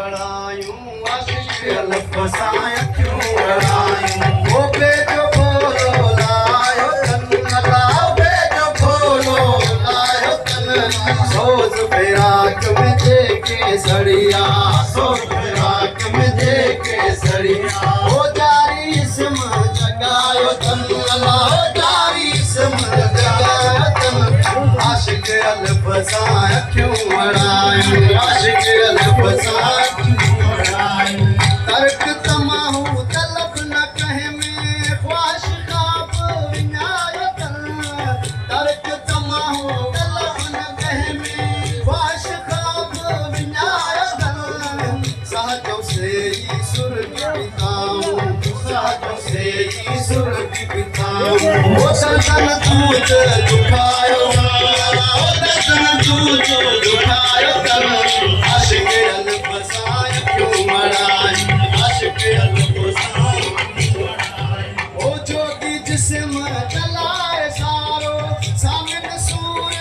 अड़ायूं आशिक अल्फसां क्यों अड़ायूं ओ बेजो बोलो लायो तन अल्लाह बेजो बोलो लायो तन सोज फिराक में देके सड़िया सोज फिराक में देके सड़िया ओ जारी इसम जगायो तन अल्लाह जारी इसम जगायो तन आशिक अल्फसां क्यों अड़ायूं आशिक अल्फसां क्यों अड़ायूं तर्क तमाहू तलब न कहे में ख्वाहिश ख्वाब विञायो तन तर्क तमाहू तलब न कहे में ख्वाहिश ख्वाब विञायो तन सहजों से ही सुर की पिताऊं सहजों से ही सुर की पिताऊं ओ दर्शन तूत दुखायो ओ दर्शन तूत दुखायो तन आशिक अल्फसां क्यों अड़ायूं आशिक अल्फसां क्यों अड़ायूं ओ जोगी जिस्म जलाए सारो सामिन सूर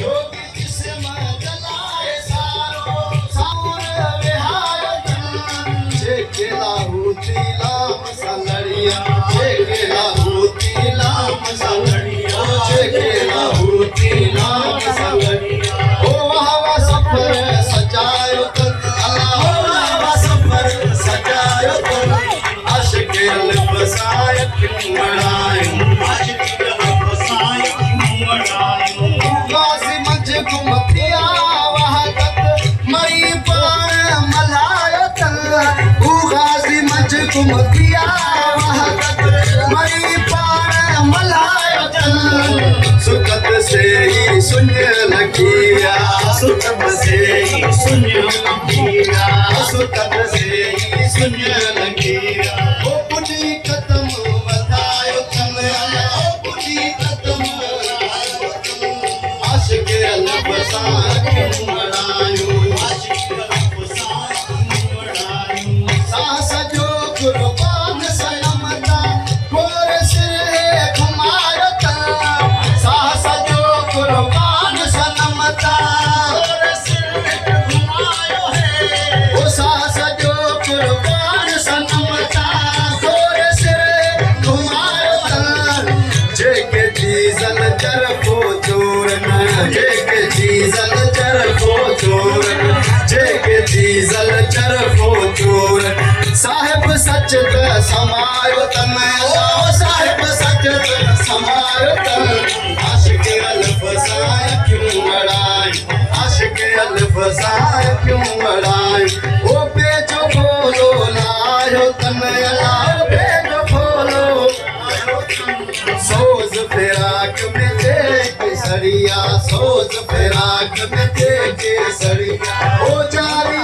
जोगी जिस्म जलाए सारो सामूर विहायो तन जेके लाहूती लाम सलड़िया जेके लाहूती लाम सलड़िया जेके लाहूती लाम सलड़िया ओ हवा सफर सजायो तन अल्लाह हवा सफर सजायो तन आशिक अल्फसां क्यों अड़ायूं आशिक अल्फसां क्यों अड़ायूं गाज़ी मंझ घुमतिया वहदत मई पाण मल्हायो तन गाज़ी मंझ घुमतिया वहदत मई पाण मल्हायो तन सुखत से ही सुन लगिया सुखत से ही सुन लगिया सुखत से ही सुन लगिया ओ पुनी कदम वधायो तन ओ पुनी कदम वधायो तन आशिक अल्फसां क्यों अड़ायूं आशिक अल्फसां क्यों अड़ायूं सांस जो कुर्बान सनमता गोर सिर घुमायो तन सांस जो कुर्बान सनमता गोर सिर घुमायो है ओ सांस जो कुर्बान सनमता गोर सिर घुमायो तन जेके जीजल चरखो चोरन जेके जीजल चरखो चोरन जेके जीजल चरखो चोरन साहिब सच त समायो तन ओ साहिब सच त समायो तन आशिक अल्फसां क्यों अड़ायूं आशिक अल्फसां क्यों अड़ायूं ओ बेजो बोलो लायो तन अल्लाह बेजो बोलो लायो तन सोज फिराक में देके सड़िया सोज फिराक में देके सड़िया ओ जारी